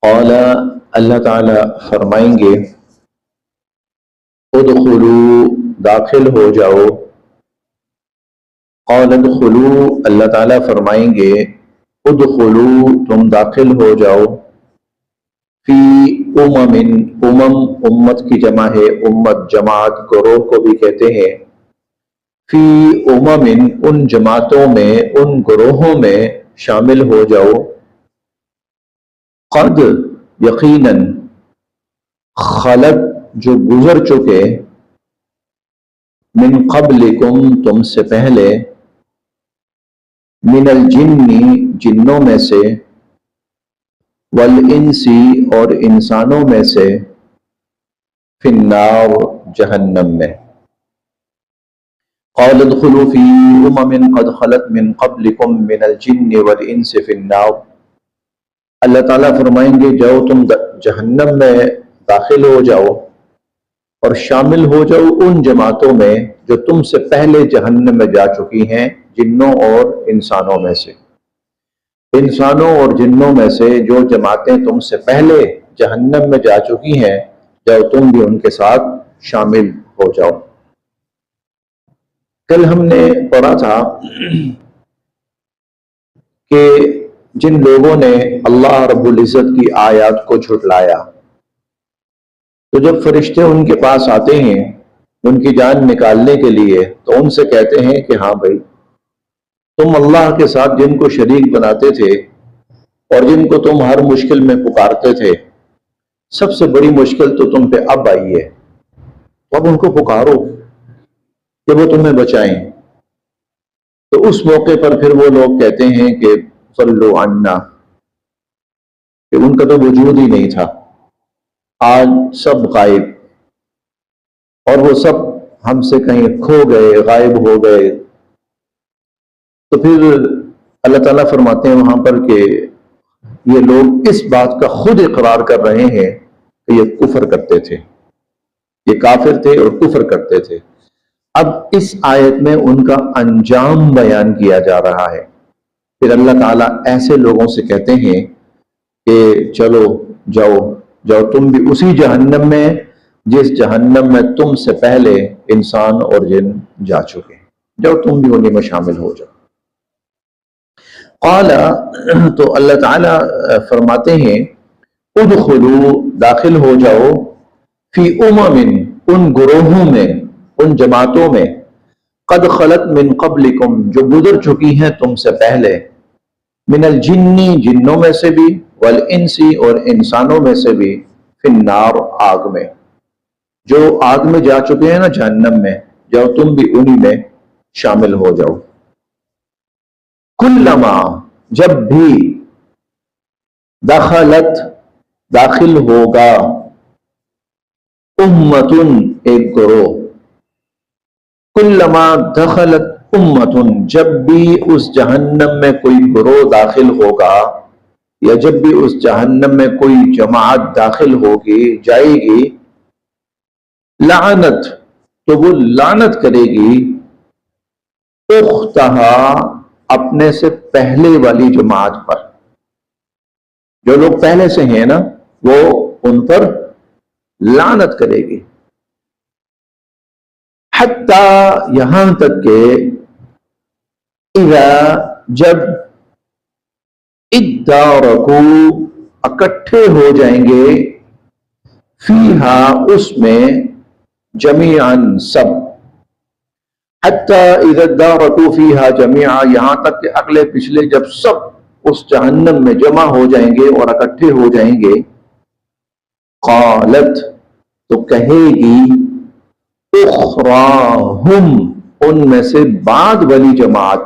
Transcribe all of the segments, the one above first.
قال اللہ تعالی فرمائیں گے ادخلوا داخل ہو جاؤ. قال ادخلوا اللہ تعالی فرمائیں گے ادخلوا تم داخل ہو جاؤ فی امت کی جمع ہے، امت جماعت گروہ کو بھی کہتے ہیں. فی ان جماعتوں میں، ان گروہوں میں شامل ہو جاؤ. قد یقیناً خلق جو گزر چکے، من قبلکم تم سے پہلے، من الجن جنوں میں سے، والانسی اور انسانوں میں سے، فی النار جہنم میں. قال ادخلوا فی قد خلت من قبلکم من الجن والانس فی النار. اللہ تعالیٰ فرمائیں گے جاؤ تم جہنم میں داخل ہو جاؤ اور شامل ہو جاؤ ان جماعتوں میں جو تم سے پہلے جہنم میں جا چکی ہیں، جنوں اور انسانوں میں سے. انسانوں اور جنوں میں سے جو جماعتیں تم سے پہلے جہنم میں جا چکی ہیں، جاؤ تم بھی ان کے ساتھ شامل ہو جاؤ. کل ہم نے پڑھا تھا کہ جن لوگوں نے اللہ رب العزت کی آیات کو جھٹلایا، تو جب فرشتے ان کے پاس آتے ہیں ان کی جان نکالنے کے لیے، تو ان سے کہتے ہیں کہ ہاں بھائی، تم اللہ کے ساتھ جن کو شریک بناتے تھے اور جن کو تم ہر مشکل میں پکارتے تھے، سب سے بڑی مشکل تو تم پہ اب آئی ہے، تو اب ان کو پکارو کہ وہ تمہیں بچائیں. تو اس موقع پر پھر وہ لوگ کہتے ہیں کہ صلو عنا، کہ ان کا تو وجود ہی نہیں تھا، آج سب غائب، اور وہ سب ہم سے کہیں کھو گئے، غائب ہو گئے. تو پھر اللہ تعالیٰ فرماتے ہیں وہاں پر کہ یہ لوگ اس بات کا خود اقرار کر رہے ہیں کہ یہ کفر کرتے تھے، یہ کافر تھے اور کفر کرتے تھے. اب اس آیت میں ان کا انجام بیان کیا جا رہا ہے. پھر اللہ تعالیٰ ایسے لوگوں سے کہتے ہیں کہ چلو جاؤ تم بھی اسی جہنم میں جس جہنم میں تم سے پہلے انسان اور جن جا چکے، جاؤ تم بھی انہیں میں شامل ہو جاؤ. قال تو اللہ تعالیٰ فرماتے ہیں ادخلوا داخل ہو جاؤ فی ان گروہوں میں، ان جماعتوں میں، قد خلت من قبلکم جو گزر چکی ہیں تم سے پہلے، من الجن جنوں میں سے بھی، والانسی اور انسانوں میں سے بھی، فی النار آگ میں. جو آگ میں جا چکے ہیں نا جہنم میں، جاؤ تم بھی انہی میں شامل ہو جاؤ. کلما جب بھی، دخلت داخل ہوگا، امتن ایک گروہ، کلما دخلت امتن جب بھی اس جہنم میں کوئی گروہ داخل ہوگا، یا جب بھی اس جہنم میں کوئی جماعت داخل ہوگی، جائے گی، لعنت تو وہ لعنت کرے گی، اختہا اپنے سے پہلے والی جماعت پر. جو لوگ پہلے سے ہیں نا وہ ان پر لعنت کرے گی. حتی یہاں تک کہ اذا جب ادارکو اکٹھے ہو جائیں گے، فیہا اس میں، جمیعاً سب، حتی اذا ادارکو فیہا جمیعاً یہاں تک کہ اگلے پچھلے جب سب اس جہنم میں جمع ہو جائیں گے اور اکٹھے ہو جائیں گے، قالت تو کہے گی، اخراہم ان میں سے بعد والی جماعت،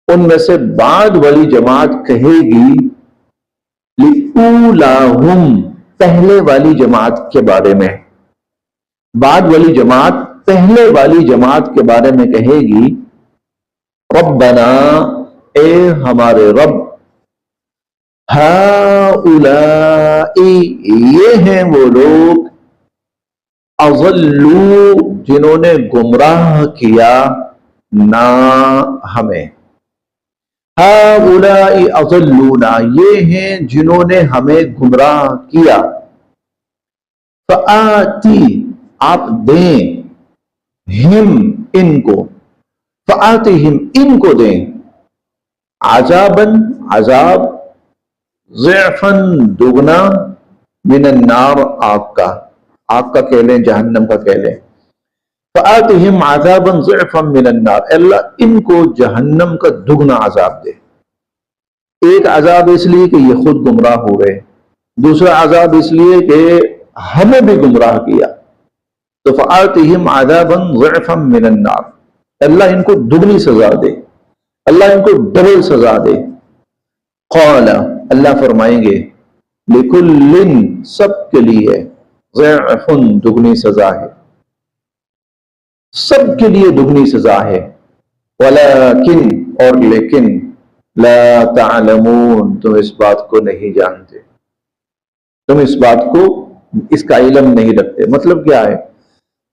ان میں سے بعد والی جماعت کہے گی، لِأُولَاهُمْ پہلے والی جماعت کے بارے میں، بعد والی جماعت پہلے والی جماعت کے بارے میں کہے گی، ربنا اے ہمارے رب، ہؤلاء یہ ہیں وہ لوگ، اضلوا جنہوں نے گمراہ کیا نا ہمیں، ہؤلاء اضلونا، یہ ہیں جنہوں نے ہمیں گمراہ کیا، فآتی، آپ دیں، ہم، ان کو، فآتہم، ان کو دیں، عذاباً، عذاب، ضعفاً، دگنا، من النار، آگ کا کہہ لیں، جہنم کا کہہ لیں، فآتہم عذاباً ضعفاً من النار، اللہ ان کو جہنم کا دگنا عذاب دے۔ ایک عذاب اس لیے کہ یہ خود گمراہ ہو گئے، دوسرا عذاب اس لیے کہ ہمیں بھی گمراہ کیا، تو فآتہم عذاباً ضعفاً من النار، اللہ ان کو دگنی سزا دے، اللہ ان کو ڈبل سزا دے۔ قال، اللہ فرمائیں گے، لکل، سب کے لیے، ضعف، دگنی سزا ہے، سب کے لیے دگنی سزا ہے، ولیکن، اور لیکن، لا تعلمون، تم اس بات کو نہیں جانتے، تم اس بات کو، اس کا علم نہیں رکھتے۔ مطلب کیا ہے؟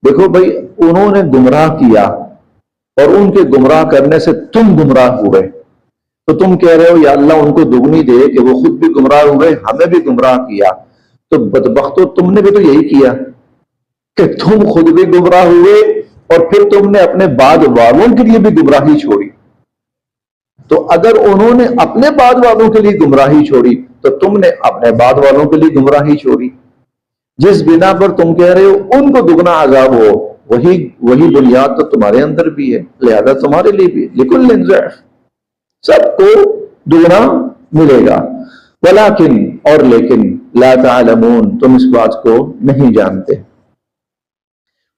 دیکھو بھائی، انہوں نے گمراہ کیا اور ان کے گمراہ کرنے سے تم گمراہ ہوئے، تو تم کہہ رہے ہو یا اللہ ان کو دگنی دے کہ وہ خود بھی گمراہ ہوئے، ہمیں بھی گمراہ کیا، تو بدبختو تم نے بھی تو یہی کیا کہ تم خود بھی گمراہ ہوئے اور پھر تم نے اپنے بعد والوں کے لیے بھی گمراہی چھوڑی۔ تو اگر انہوں نے اپنے بعد والوں کے لیے گمراہی چھوڑی تو تم نے اپنے بعد والوں کے لیے گمراہی چھوڑی۔ جس بنا پر تم کہہ رہے ہو ان کو دگنا عذاب ہو، وہی بنیاد تو تمہارے اندر بھی ہے، لہذا تمہارے لیے بھی لکل ضعف، سب کو دگنا ملے گا۔ ولیکن، اور لیکن، لا تعلمون، تم اس بات کو نہیں جانتے۔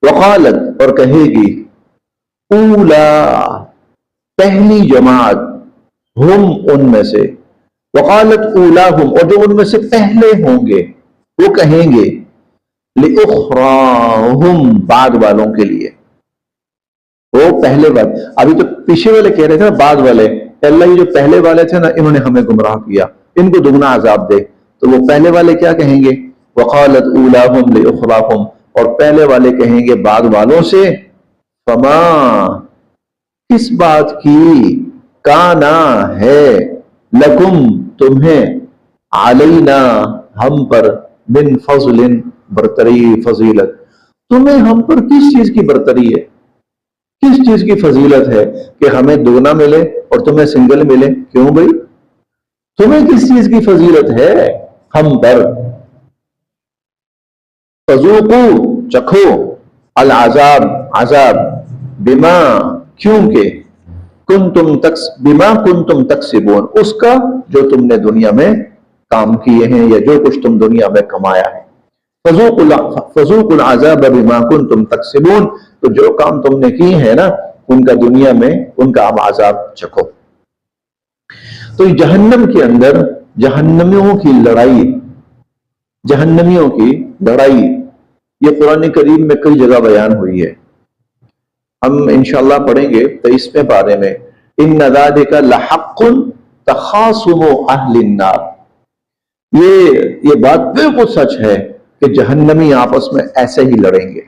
وقالت، اور کہے گی، اولا، پہلی جماعت، ہم، ان میں سے، وقالت اولاہم، اور جو ان میں سے پہلے ہوں گے وہ کہیں گے، لأخراہم، بعد والوں کے لیے، وہ پہلے والے، ابھی تو پیچھے والے کہہ رہے تھے نا، بعد والے، اللہ یہ جو پہلے والے تھے نا انہوں نے ہمیں گمراہ کیا، ان کو دگنا عذاب دے، تو وہ پہلے والے کیا کہیں گے؟ وقالت اولاہم لأخراہم، اور پہلے والے کہیں گے بعد والوں سے، فما، کس بات کی، کانا ہے، لکم، تمہیں، علینا، ہم پر، من فضل، برتری، فضیلت، تمہیں ہم پر کس چیز کی برتری ہے، کس چیز کی فضیلت ہے کہ ہمیں دگنا ملے اور تمہیں سنگل ملے؟ کیوں بھائی، تمہیں کس چیز کی فضیلت ہے ہم پر؟ فذوقوا، چکھو، العذاب، عذاب، بما، کیونکہ، بما کنتم تکسبون، اس کا جو تم نے دنیا میں کام کیے ہیں یا جو کچھ تم دنیا میں کمایا ہے۔ فذوقوا العذاب بما کنتم تکسبون، تو جو کام تم نے کیے ہیں نا ان کا دنیا میں، ان کا اب عذاب چکھو۔ تو جہنم کے اندر جہنمیوں کی لڑائی یہ قرآن کریم میں کئی جگہ بیان ہوئی ہے، ہم انشاءاللہ پڑھیں گے 23ویں پارے میں، ان ذالک لحق تخاصم اہل النار، یہ بات بالکل سچ ہے کہ جہنمی آپس میں ایسے ہی لڑیں گے،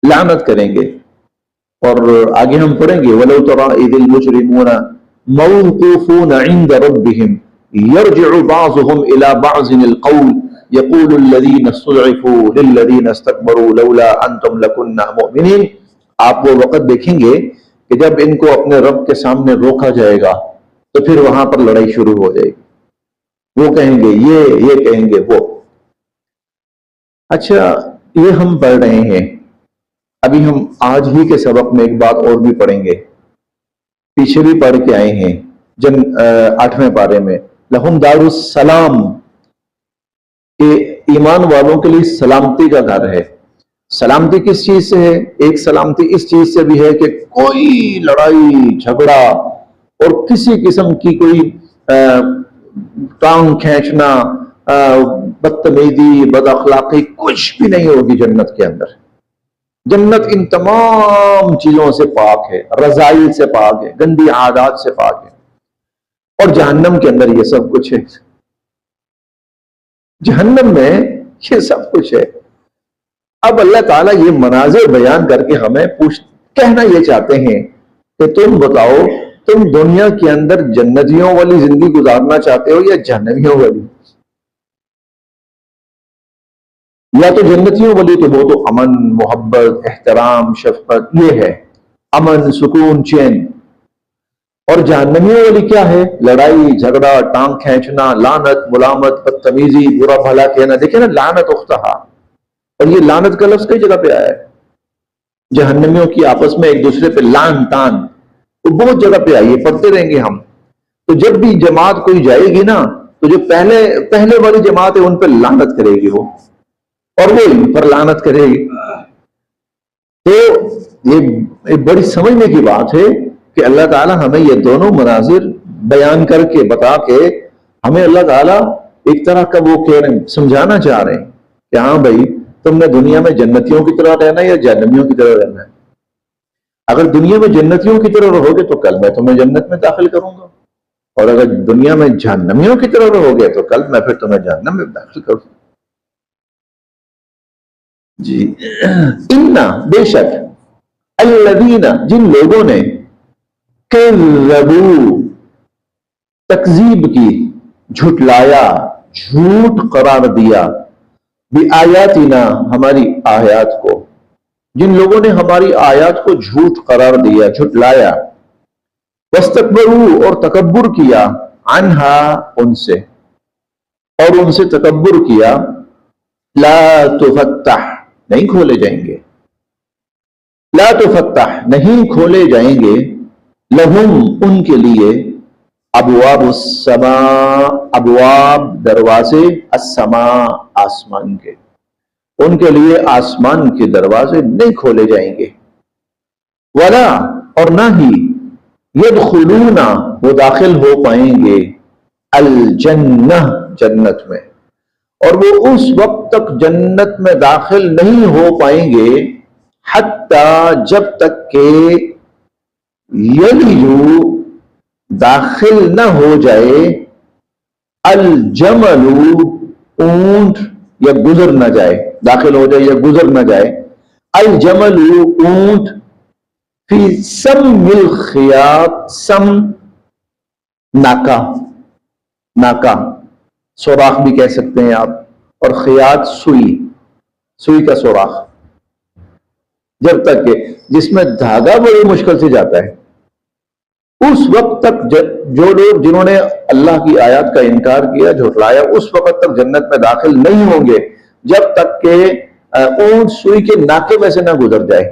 لعنت کریں گے۔ اور آگے ہم پڑھیں گے، وَلَوْ تَرَىٰ إِذِ الْمُجْرِمُونَ مَوْقُوفُونَ عِندَ رَبِّهِمْ يَرْجِعُ بَعْضُهُمْ إِلَىٰ بَعْضٍ الْقَوْلَ يَقُولُ الَّذِينَ اسْتُضْعِفُوا لِلَّذِينَ اسْتَكْبَرُوا لَوْلَا أَنتُمْ لَكُنَّا مُؤْمِنِينَ۔ آپ وہ وقت دیکھیں گے کہ جب ان کو اپنے رب کے سامنے روکا جائے گا تو پھر وہاں پر لڑائی شروع ہو جائے گی، وہ کہیں گے یہ کہیں گے وہ۔ اچھا، یہ ہم پڑھ رہے ہیں، ابھی ہم آج ہی کے سبق میں ایک بات اور بھی پڑھیں گے، پیچھے بھی پڑھ کے آئے ہیں 8ویں پارے میں، لہم دار السلام، کہ ایمان والوں کے لیے سلامتی کا گھر ہے۔ سلامتی کس چیز سے ہے؟ ایک سلامتی اس چیز سے بھی ہے کہ کوئی لڑائی جھگڑا اور کسی قسم کی کوئی ٹانگ کھینچنا، بدتمیزی، بد اخلاقی کچھ بھی نہیں ہوگی جنت کے اندر۔ جنت ان تمام چیزوں سے پاک ہے، رذائل سے پاک ہے، گندی عادات سے پاک ہے، اور جہنم کے اندر یہ سب کچھ ہے، جہنم میں یہ سب کچھ ہے۔ اب اللہ تعالیٰ یہ مناظر بیان کر کے ہمیں کہنا یہ چاہتے ہیں کہ تم بتاؤ تم دنیا کے اندر جنتیوں والی زندگی گزارنا چاہتے ہو یا جہنمیوں والی؟ یا تو جنتیوں والی تو وہ تو امن، محبت، احترام، شفقت، یہ ہے امن، سکون، چین. اور جہنمیوں والی کیا ہے؟ لڑائی جھگڑا، ٹانگ کھینچنا، لعنت، ملامت، بدتمیزی، برا بھلا کہنا. دیکھیں نا، لعنت اختہا، اور یہ لعنت کا لفظ کئی جگہ پہ آیا ہے. جہنمیوں کی آپس میں ایک دوسرے پہ لعن تان تو بہت جگہ پہ آئی ہے، پڑھتے رہیں گے ہم. تو جب بھی جماعت کوئی جائے گی نا تو جو پہلے والی جماعت ہے ان پہ لعنت کرے گی وہ، اور وہ ان پر لعنت کرے گی. تو یہ بڑی سمجھنے کی بات ہے کہ اللہ تعالیٰ ہمیں یہ دونوں مناظر بیان کر کے بتا کے ہمیں اللہ تعالیٰ ایک طرح کا وہ کہہ رہے ہیں، سمجھانا چاہ رہے ہیں کہ ہاں بھائی تم نے دنیا میں جنتیوں کی طرح رہنا ہے یا جہنمیوں کی طرح رہنا ہے. اگر دنیا میں جنتیوں کی طرح رہو گے تو کل میں تمہیں جنت میں داخل کروں گا، اور اگر دنیا میں جہنمیوں کی طرح رہو گے تو کل میں پھر تمہیں جہنم میں داخل کروں گا. جی انا بے شک الذین جن لوگوں نے کذبوا تکذیب کی، جھٹلایا، جھوٹ قرار دیا، بآیاتنا ہماری آیات کو، جن لوگوں نے ہماری آیات کو جھوٹ قرار دیا، جھٹلایا، واستکبروا اور تکبر کیا، عنہا ان سے، اور ان سے تکبر کیا، لا تفتح نہیں کھولے جائیں گے، لا تفتح نہیں کھولے جائیں گے، لہم ان کے لیے، ابواب السماء ابواب دروازے، السماء آسمان کے، ان کے لیے آسمان کے دروازے نہیں کھولے جائیں گے. ولا اور نہ ہی یدخلون وہ داخل ہو پائیں گے، الجنہ جنت میں، اور وہ اس وقت تک جنت میں داخل نہیں ہو پائیں گے حتیٰ جب تک کہ یلجو داخل نہ ہو جائے، الجمل اونٹ یا گزر نہ جائے، داخل ہو جائے یا گزر نہ جائے، الجمل اونٹ، فی سم الخیاط، سم ناکا، ناکا سوراخ بھی کہہ سکتے ہیں آپ، اور خیاط سوئی، سوئی کا سوراخ، جب تک کہ جس میں دھاگا بڑی مشکل سے جاتا ہے، اس وقت تک جو لوگ جنہوں نے اللہ کی آیات کا انکار کیا، جھٹلایا، اس وقت تک جنت میں داخل نہیں ہوں گے جب تک کہ اونٹ سوئی کے ناکے میں سے نہ گزر جائے.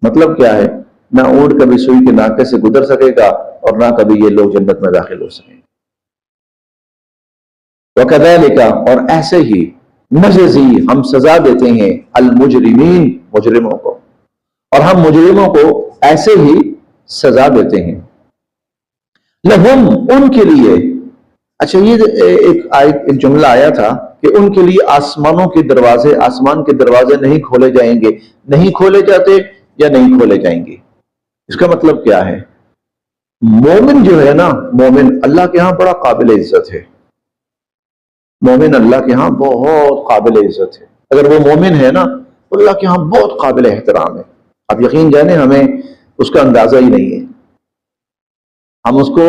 مطلب کیا ہے؟ نہ اونٹ کبھی سوئی کے ناکے سے گزر سکے گا اور نہ کبھی یہ لوگ جنت میں داخل ہو سکیں گے. وَكَذَلِكَ اور ایسے ہی نجزی ہم سزا دیتے ہیں المجرمین مجرموں کو، اور ہم مجرموں کو ایسے ہی سزا دیتے ہیں. لہم ان کے لیے، اچھا یہ ایک جملہ آیا تھا کہ ان کے لیے آسمانوں کے دروازے، آسمان کے دروازے نہیں کھولے جائیں گے، نہیں کھولے جاتے یا نہیں کھولے جائیں گے. اس کا مطلب کیا ہے؟ مومن جو ہے نا، مومن اللہ کے ہاں بڑا قابل عزت ہے، مومن اللہ کے ہاں بہت قابل عزت ہے. اگر وہ مومن ہے نا تو اللہ کے ہاں بہت قابل احترام ہے. آپ یقین جانیں ہمیں اس کا اندازہ ہی نہیں ہے، ہم اس کو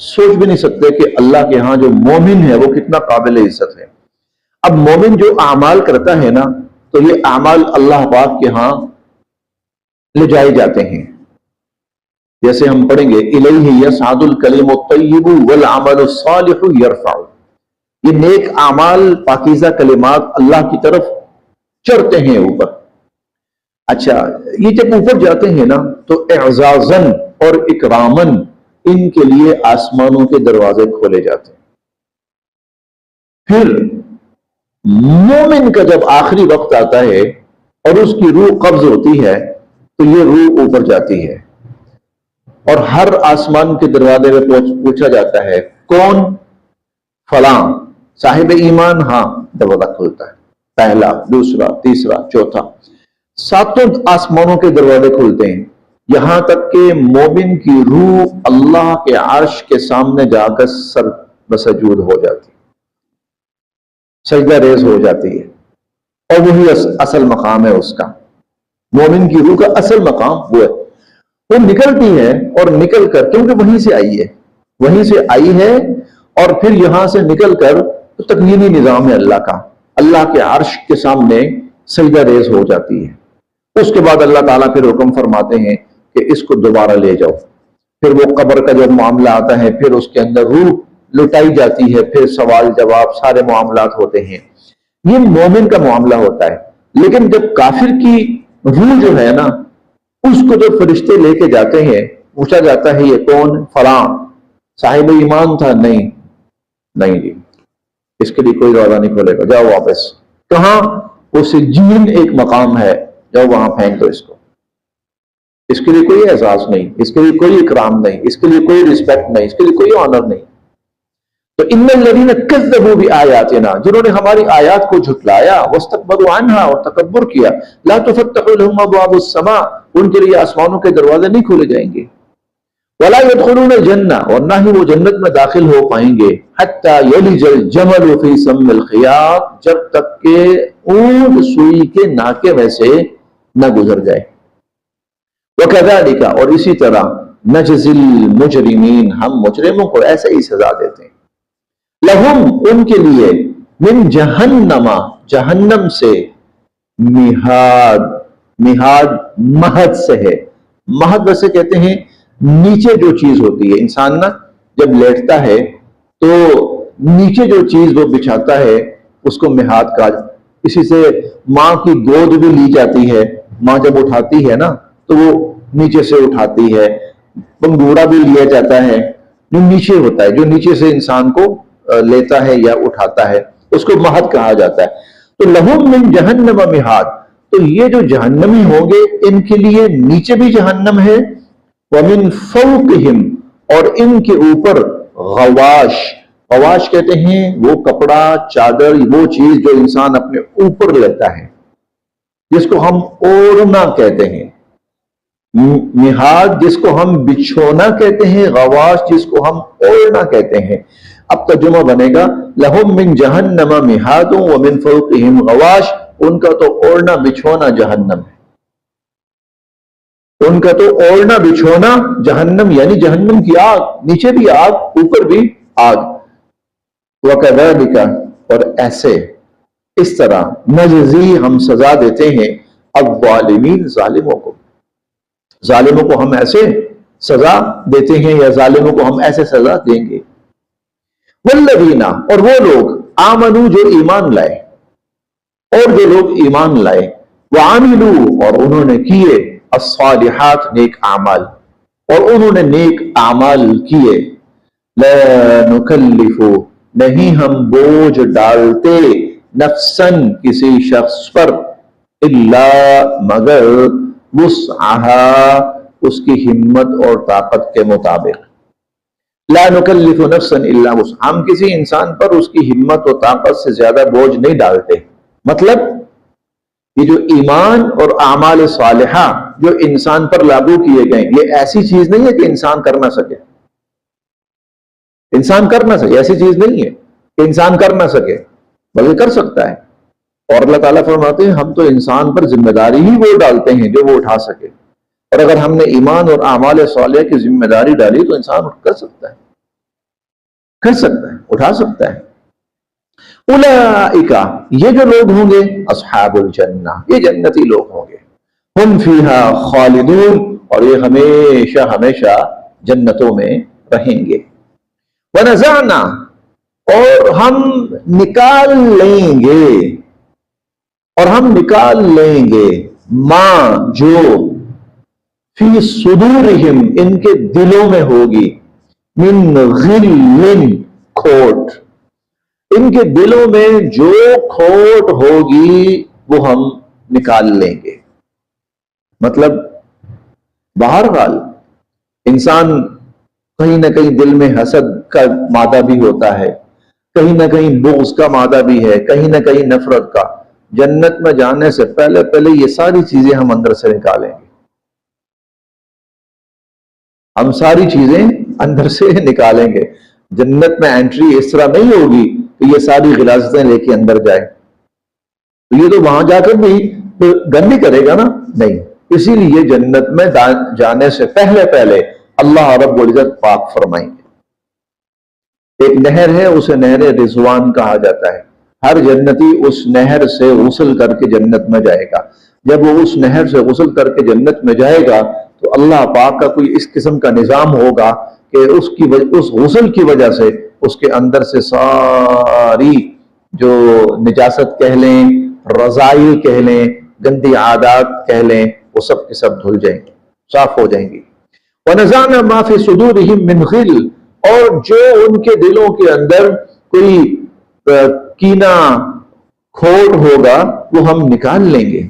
سوچ بھی نہیں سکتے کہ اللہ کے ہاں جو مومن ہے وہ کتنا قابل عزت ہے. اب مومن جو اعمال کرتا ہے نا تو یہ اعمال اللہ پاک کے ہاں لے جائے جاتے ہیں. جیسے ہم پڑھیں گے الیہ یصعد الکلم الطیب والعمل الصالح یرفع، یہ نیک اعمال، پاکیزہ کلمات اللہ کی طرف چڑھتے ہیں اوپر. اچھا یہ جب اوپر جاتے ہیں نا تو اعزازاً اور اکراماً ان کے لیے آسمانوں کے دروازے کھولے جاتے ہیں. پھر مومن کا جب آخری وقت آتا ہے اور اس کی روح قبض ہوتی ہے تو یہ روح اوپر جاتی ہے اور ہر آسمان کے دروازے میں پوچھا جاتا ہے کون؟ فلاں صاحب ایمان، ہاں دروازہ کھلتا ہے، پہلا، دوسرا، تیسرا، چوتھا، ساتوں آسمانوں کے دروازے کھلتے ہیں، یہاں تک کہ مومن کی روح اللہ کے عرش کے سامنے جا کر سر بسجود ہو جاتی، سجدہ ریز ہو جاتی ہے. اور وہی اصل مقام ہے اس کا، مومن کی روح کا اصل مقام وہ ہے. وہ نکلتی ہے اور نکل کر، کیونکہ وہیں سے آئی ہے، وہیں سے آئی ہے، اور پھر یہاں سے نکل کر تکوینی نظام ہے اللہ کا، اللہ کے عرش کے سامنے سجدہ ریز ہو جاتی ہے۔ اس کے بعد اللہ تعالیٰ پھر حکم فرماتے ہیں کہ اس کو دوبارہ لے جاؤ۔ پھر وہ قبر کا جب معاملہ آتا ہے، پھر اس کے اندر روح لٹائی جاتی ہے، پھر سوال جواب سارے معاملات ہوتے ہیں۔ یہ مومن کا معاملہ ہوتا ہے۔ لیکن جب کافر کی روح جو ہے نا، اس کو جو فرشتے لے کے جاتے ہیں، پوچھا جاتا ہے یہ کون؟ فلاں صاحب ایمان تھا، نہیں جی، اس کے لیے کوئی دروازہ نہیں کھولے گا، جاؤ واپس۔ کہاں؟ وہ سجین ایک مقام ہے، جاؤ وہاں پھینک دو اس کو۔ اس کے لیے کوئی اعزاز نہیں، اس کے لیے کوئی اکرام نہیں، اس کے لیے کوئی رسپیکٹ نہیں، اس کے لیے کوئی آنر نہیں۔ تو ان الذین کذبوا بآیاتنا، جنہوں نے ہماری آیات کو جھٹلایا، واستکبروا عنہا، اور تکبر کیا، لا تفتح لهم ابواب السماء، ان کے لیے آسمانوں کے دروازے نہیں کھولے جائیں گے، ولا يدخلون الجنہ، اور نہ ہی وہ جنت میں داخل ہو پائیں گے، حتی یلج الجمل فی سم الخیاط، جب تک کہ اونٹ سوئی کے ناکے میں سے نہ گزر جائے۔ وَكَذَلِكَ، اور اسی طرح، نجزی المجرمین، ہم مجرموں کو ایسے ہی سزا دیتے ہیں۔ لہم، ان کے لیے، من جہنم، جہنم سے، مہاد، مہاد مہد سے ہے۔ مہد ویسے کہتے ہیں نیچے جو چیز ہوتی ہے، انسان نا جب لیٹتا ہے تو نیچے جو چیز وہ بچھاتا ہے اس کو مہاد کہا۔ اسی سے ماں کی گود بھی لی جاتی ہے، ماں جب اٹھاتی ہے نا تو وہ نیچے سے اٹھاتی ہے، پنگوڑا بھی لیا جاتا ہے جو نیچے ہوتا ہے، جو نیچے سے انسان کو لیتا ہے یا اٹھاتا ہے، اس کو مہد کہا جاتا ہے۔ تو لہم من جہنم مہاد، تو یہ جو جہنمی ہوں گے ان کے لیے نیچے بھی جہنم ہے، ومن فوقہم، اور ان کے اوپر غواش، غواش کہتے ہیں وہ کپڑا، چادر، وہ چیز جو انسان اپنے اوپر لیتا ہے، جس کو ہم اوڑھنا کہتے ہیں۔ مہاد جس کو ہم بچھونا کہتے ہیں، غواش جس کو ہم اوڑھنا کہتے ہیں۔ اب ترجمہ بنے گا لہم من جہنم مہاد ومن فوقہم غواش، ان کا تو اوڑھنا بچھونا جہنم ہے، ان کا تو اوڑھنا بچھونا جہنم، یعنی جہنم کی آگ، نیچے بھی آگ اوپر بھی آگ۔ وَكَذَلِكَ، اور ایسے، اس طرح، نجزی، ہم سزا دیتے ہیں، الظالمین، ظالموں کو، ظالموں کو ہم ایسے سزا دیتے ہیں، یا ظالموں کو ہم ایسے سزا دیں گے۔ والذین، اور وہ لوگ، آمنو، جو ایمان لائے، اور جو لوگ ایمان لائے، وعملوا، اور انہوں نے کیے، الصالحات، نیک اعمال، اور انہوں نے نیک اعمال کیے، لا نکلف، نہیں ہم بوجھ ڈالتے، نفسن، کسی شخص پر، الا، مگر، وسعها، اس کی ہمت اور طاقت کے مطابق۔ لا نکلف نفسا الا وسعها، ہم کسی انسان پر اس کی ہمت اور طاقت سے زیادہ بوجھ نہیں ڈالتے۔ مطلب یہ جو ایمان اور اعمال صالحہ جو انسان پر لاگو کیے گئے، یہ ایسی چیز نہیں ہے کہ انسان کر نہ سکے، انسان کر نہ سکے، ایسی چیز نہیں ہے کہ انسان کر نہ سکے، بلکہ کر سکتا ہے۔ اور اللہ تعالیٰ فرماتے ہیں ہم تو انسان پر ذمہ داری ہی وہ ڈالتے ہیں جو وہ اٹھا سکے، اور اگر ہم نے ایمان اور اعمال صالحہ کی ذمہ داری ڈالی تو انسان کر سکتا ہے، کر سکتا ہے، اٹھا سکتا ہے۔ اولئک، یہ جو لوگ ہوں گے، اصحاب الجنہ، یہ جنتی لوگ ہوں گے، ہم فیہا خالدون، اور یہ ہمیشہ ہمیشہ جنتوں میں رہیں گے۔ ونزعنا، اور ہم نکال لیں گے، اور ہم نکال لیں گے، ما، جو، فی صدورہم، ان کے دلوں میں ہوگی، من غل، کھوٹ، ان کے دلوں میں جو کھوٹ ہوگی وہ ہم نکال لیں گے۔ مطلب بہرحال انسان کہیں نہ کہیں دل میں حسد کا مادہ بھی ہوتا ہے، کہیں نہ کہیں بغض کا مادہ بھی ہے، کہیں نہ کہیں نفرت کا۔ جنت میں جانے سے پہلے یہ ساری چیزیں ہم اندر سے نکالیں گے، ہم ساری چیزیں اندر سے نکالیں گے۔ جنت میں انٹری اس طرح نہیں ہوگی کہ یہ ساری غلاظتیں لے کے اندر جائے، تو یہ تو وہاں جا کر بھی گندی کرے گا نا، نہیں، اسی لیے جنت میں جانے سے پہلے پہلے اللہ رب العزت پاک فرمائیں گے۔ ایک نہر ہے، اسے نہر رضوان کہا جاتا ہے۔ ہر جنتی اس نہر سے غسل کر کے جنت میں جائے گا۔ جب وہ اس نہر سے غسل کر کے جنت میں جائے گا تو اللہ پاک کا کوئی اس قسم کا نظام ہوگا کہ اس غسل کی وجہ سے اس کے اندر سے ساری جو نجاست کہہ لیں، رذائل کہہ لیں، گندی عادات کہہ لیں، وہ سب کے سب دھل جائیں گے، صاف ہو جائیں گی۔ وَنَزَعْنَا مَا فِي صُدُورِهِم مِّنْ غِلٍّ، اور جو ان کے دلوں کے اندر کوئی کینہ کھوٹ ہوگا وہ ہم نکال لیں گے۔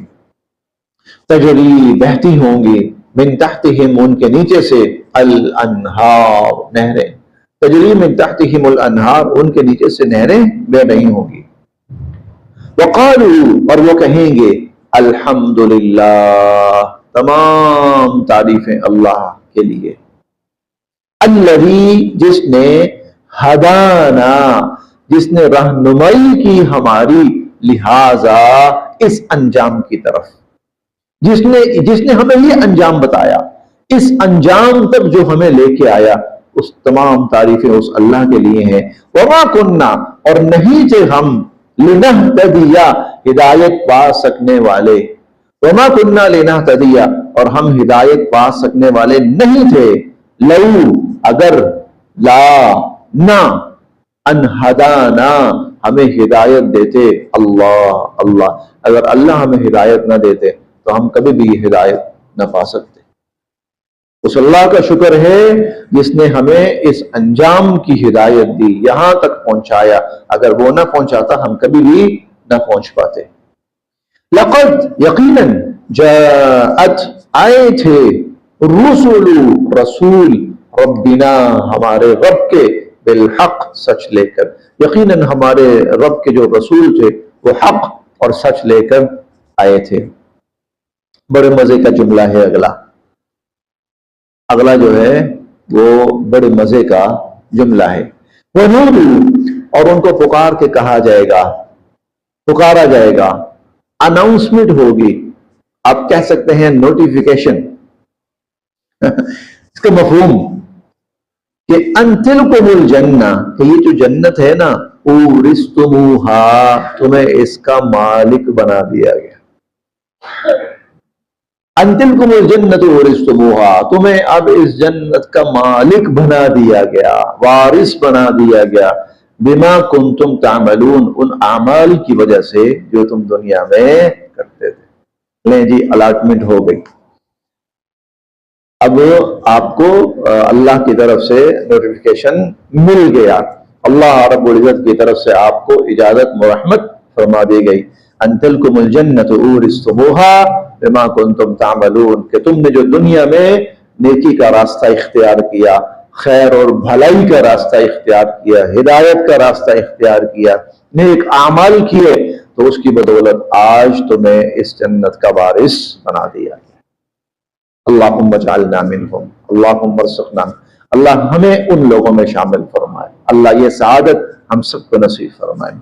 تجری، بہتی ہوں گی، من تحتہم، ان کے نیچے سے، الانہار، نہریں، تجری من تحتہم الانہار، ان کے نیچے سے نہریں بہ رہی ہوں گی۔ وقالوا، اور وہ کہیں گے، الحمدللہ، تمام تعریفیں اللہ کے لیے، الذی، جس نے، ہدانا، جس نے رہنمائی کی ہماری، لہذا، اس انجام کی طرف، جس نے ہمیں یہ انجام بتایا، اس انجام تک جو ہمیں لے کے آیا، اس تمام تعریفیں اس اللہ کے لیے ہیں۔ وما کننا، اور نہیں تھے ہم، لنہتدی، ہدایت پا سکنے والے، وما کننا لنہتدی، اور ہم ہدایت پا سکنے والے نہیں تھے، لو، اگر، لا، نہ، ان ہدانا، ہمیں ہدایت دیتے اللہ، اگر اللہ ہمیں ہدایت نہ دیتے تو ہم کبھی بھی یہ ہدایت نہ پا سکتے۔ اس اللہ کا شکر ہے جس نے ہمیں اس انجام کی ہدایت دی، یہاں تک پہنچایا، اگر وہ نہ پہنچاتا ہم کبھی بھی نہ پہنچ پاتے۔ لقد، یقیناً، جاءت، آئے تھے، رسول ربنا، ہمارے رب کے، بالحق، سچ لے کر، یقیناً ہمارے رب کے جو رسول تھے وہ حق اور سچ لے کر آئے تھے۔ بڑے مزے کا جملہ ہے اگلا جو ہے وہ بڑے مزے کا جملہ ہے۔ وَنُودُوا، اور ان کو پکار کے کہا جائے گا، پکارا جائے گا، اناؤنسمنٹ ہوگی، آپ کہہ سکتے ہیں نوٹیفیکیشن، اس کا مفہوم کہ ان تلکم الجنہ، کہ یہ جو جنت ہے نا، اورثتموہا، تمہیں اس کا مالک بنا دیا گیا۔ ان تلکم الجنۃ اورثتموہا، تمہیں اب اس جنت کا مالک بنا دیا گیا، وارث بنا دیا گیا، بما کنتم تعملون، ان اعمال کی وجہ سے جو تم دنیا میں کرتے تھے۔ لیں جی، الاٹمنٹ ہو گئی، اب آپ کو اللہ کی طرف سے نوٹیفیکیشن مل گیا، اللہ رب العزت کی طرف سے آپ کو اجازت مرحمت فرما دی گئی، ان تلکم الجنۃ اورثتموہا بما کنتم تعملون، کہ تم نے جو دنیا میں نیکی کا راستہ اختیار کیا، خیر اور بھلائی کا راستہ اختیار کیا، ہدایت کا راستہ اختیار کیا، نیک اعمال کیے، تو اس کی بدولت آج تمہیں اس جنت کا وارث بنا دیا گیا۔ اللہم اجعلنا منہم، اللہم ارزقنا، اللہ ہمیں ان لوگوں میں شامل فرمائے، اللہ یہ سعادت ہم سب کو نصیب فرمائے۔